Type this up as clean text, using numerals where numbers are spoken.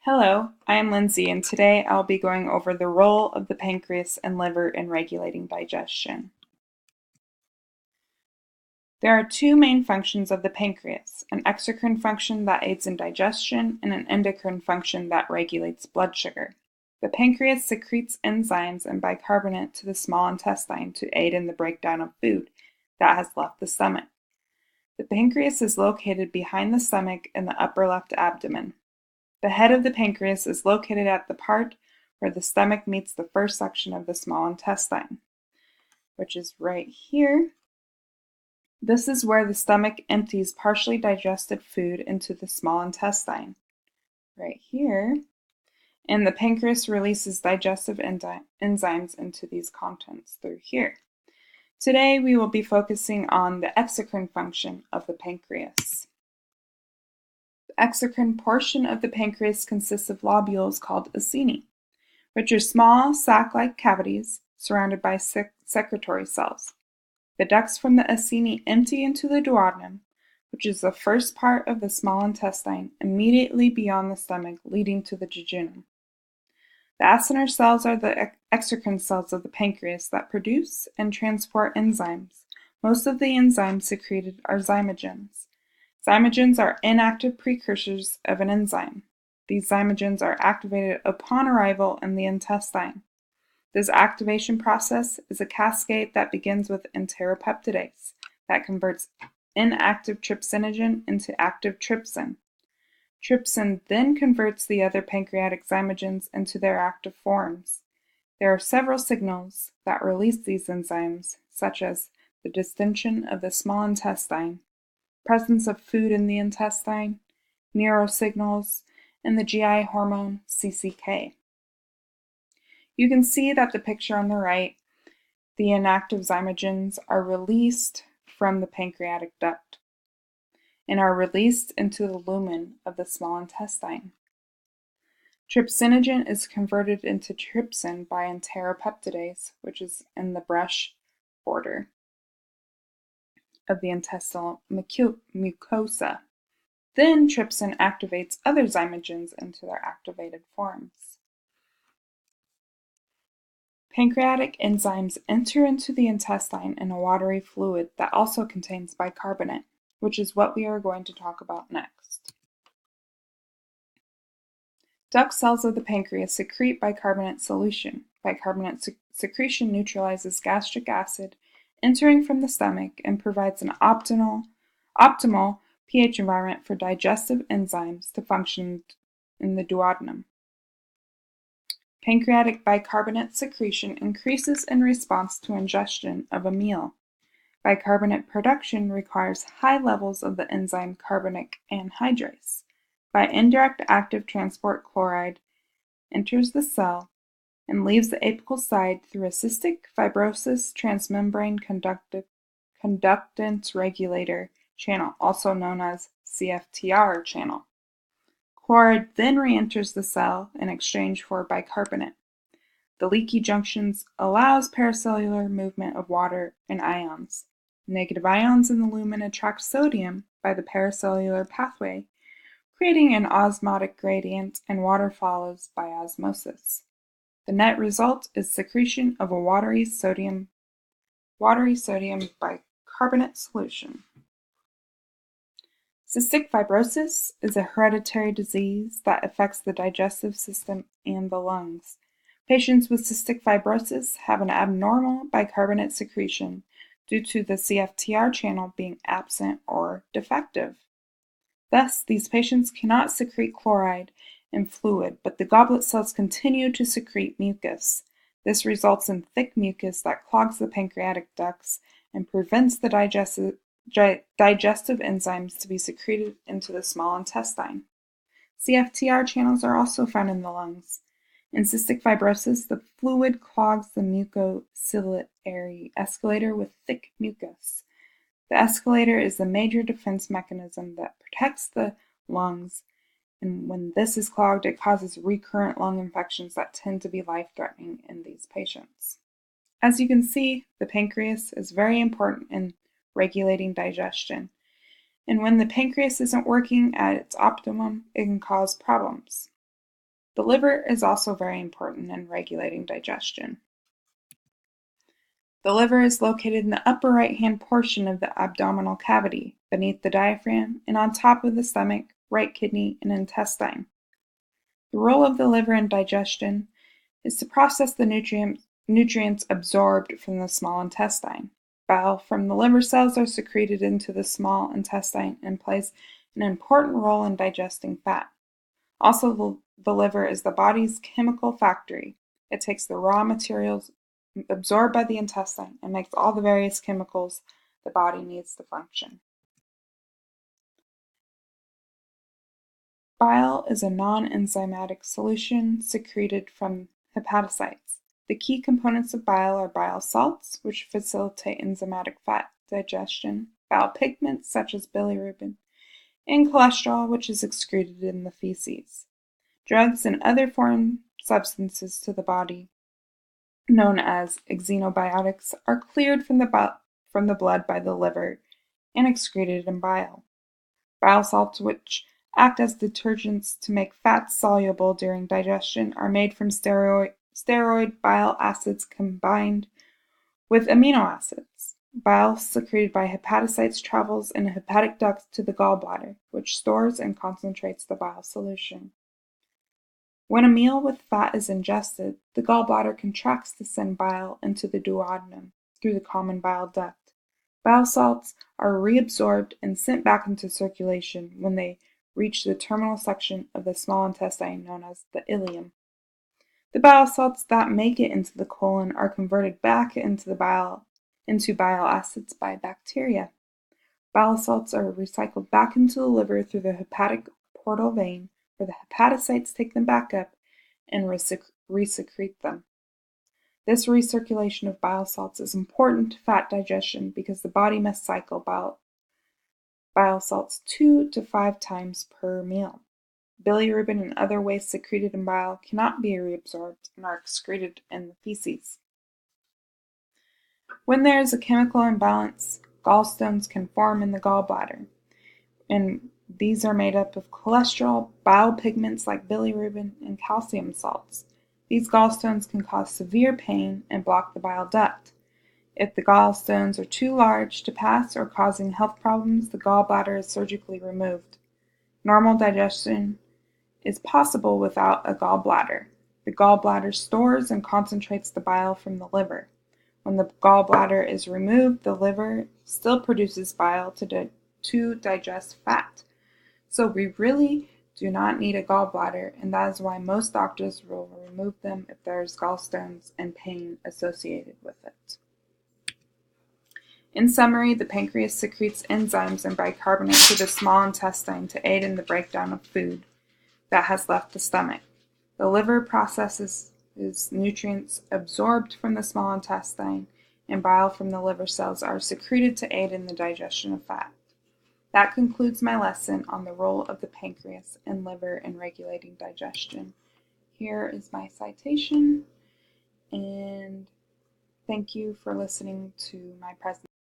Hello, I am Lindsay, and today I'll be going over the role of the pancreas and liver in regulating digestion. There are two main functions of the pancreas, an exocrine function that aids in digestion and an endocrine function that regulates blood sugar. The pancreas secretes enzymes and bicarbonate to the small intestine to aid in the breakdown of food that has left the stomach. The pancreas is located behind the stomach in the upper left abdomen. The head of the pancreas is located at the part where the stomach meets the first section of the small intestine, which is right here. This is where the stomach empties partially digested food into the small intestine, right here, and the pancreas releases digestive enzymes into these contents through here. Today we will be focusing on the exocrine function of the pancreas. The exocrine portion of the pancreas consists of lobules called acini, which are small sac-like cavities surrounded by secretory cells. The ducts from the acini empty into the duodenum, which is the first part of the small intestine, immediately beyond the stomach, leading to the jejunum. The acinar cells are the exocrine cells of the pancreas that produce and transport enzymes. Most of the enzymes secreted are zymogens. Zymogens are inactive precursors of an enzyme. These zymogens are activated upon arrival in the intestine. This activation process is a cascade that begins with enteropeptidase that converts inactive trypsinogen into active trypsin. Trypsin then converts the other pancreatic zymogens into their active forms. There are several signals that release these enzymes, such as the distension of the small intestine, presence of food in the intestine, neurosignals, and the GI hormone CCK. You can see that the picture on the right, the inactive zymogens are released from the pancreatic duct and are released into the lumen of the small intestine. Trypsinogen is converted into trypsin by enteropeptidase, which is in the brush border of the intestinal mucosa. Then trypsin activates other zymogens into their activated forms. Pancreatic enzymes enter into the intestine in a watery fluid that also contains bicarbonate, which is what we are going to talk about next. Duct cells of the pancreas secrete bicarbonate solution. Bicarbonate secretion neutralizes gastric acid entering from the stomach and provides an optimal pH environment for digestive enzymes to function in the duodenum. Pancreatic bicarbonate secretion increases in response to ingestion of a meal. Bicarbonate production requires high levels of the enzyme carbonic anhydrase. By indirect active transport, chloride enters the cell and leaves the apical side through a cystic fibrosis transmembrane conductance regulator channel, also known as CFTR channel. Chloride then re-enters the cell in exchange for bicarbonate. The leaky junctions allows paracellular movement of water and ions. Negative ions in the lumen attract sodium by the paracellular pathway, creating an osmotic gradient, and water follows by osmosis. The net result is secretion of a watery sodium bicarbonate solution. Cystic fibrosis is a hereditary disease that affects the digestive system and the lungs. Patients with cystic fibrosis have an abnormal bicarbonate secretion due to the CFTR channel being absent or defective. Thus, these patients cannot secrete chloride and fluid, but the goblet cells continue to secrete mucus. This results in thick mucus that clogs the pancreatic ducts and prevents the digestive enzymes to be secreted into the small intestine. CFTR channels are also found in the lungs. In cystic fibrosis, the fluid clogs the mucociliary escalator with thick mucus. The escalator is the major defense mechanism that protects the lungs, and when this is clogged, it causes recurrent lung infections that tend to be life-threatening in these patients. As you can see, the pancreas is very important in regulating digestion, and when the pancreas isn't working at its optimum, it can cause problems. The liver is also very important in regulating digestion. The liver is located in the upper right-hand portion of the abdominal cavity, beneath the diaphragm, and on top of the stomach, right kidney, and intestine. The role of the liver in digestion is to process the nutrients absorbed from the small intestine. Bile from the liver cells are secreted into the small intestine and plays an important role in digesting fat. Also, the liver is the body's chemical factory. It takes the raw materials absorbed by the intestine and makes all the various chemicals the body needs to function. Bile is a non-enzymatic solution secreted from hepatocytes. The key components of bile are bile salts, which facilitate enzymatic fat digestion, bile pigments such as bilirubin, and cholesterol, which is excreted in the feces. Drugs and other foreign substances to the body, known as xenobiotics, are cleared from the blood by the liver and excreted in bile. Bile salts, which act as detergents to make fats soluble during digestion, are made from steroid bile acids combined with amino acids. Bile secreted by hepatocytes travels in a hepatic duct to the gallbladder, which stores and concentrates the bile solution. When a meal with fat is ingested, the gallbladder contracts to send bile into the duodenum through the common bile duct. Bile salts are reabsorbed and sent back into circulation when they reach the terminal section of the small intestine known as the ileum. The bile salts that make it into the colon are converted back into bile acids by bacteria. Bile salts are recycled back into the liver through the hepatic portal vein, where the hepatocytes take them back up and resecrete them. This recirculation of bile salts is important to fat digestion because the body must cycle bile salts 2 to 5 times per meal. Bilirubin and other waste secreted in bile cannot be reabsorbed and are excreted in the feces. When there is a chemical imbalance, gallstones can form in the gallbladder, and these are made up of cholesterol, bile pigments like bilirubin, and calcium salts. These gallstones can cause severe pain and block the bile duct. If the gallstones are too large to pass or causing health problems, the gallbladder is surgically removed. Normal digestion is possible without a gallbladder. The gallbladder stores and concentrates the bile from the liver. When the gallbladder is removed, the liver still produces bile to digest fat. So we really do not need a gallbladder, and that is why most doctors will remove them if there is gallstones and pain associated with it. In summary, the pancreas secretes enzymes and bicarbonate to the small intestine to aid in the breakdown of food that has left the stomach. The liver processes nutrients absorbed from the small intestine, and bile from the liver cells are secreted to aid in the digestion of fat. That concludes my lesson on the role of the pancreas and liver in regulating digestion. Here is my citation, and thank you for listening to my presentation.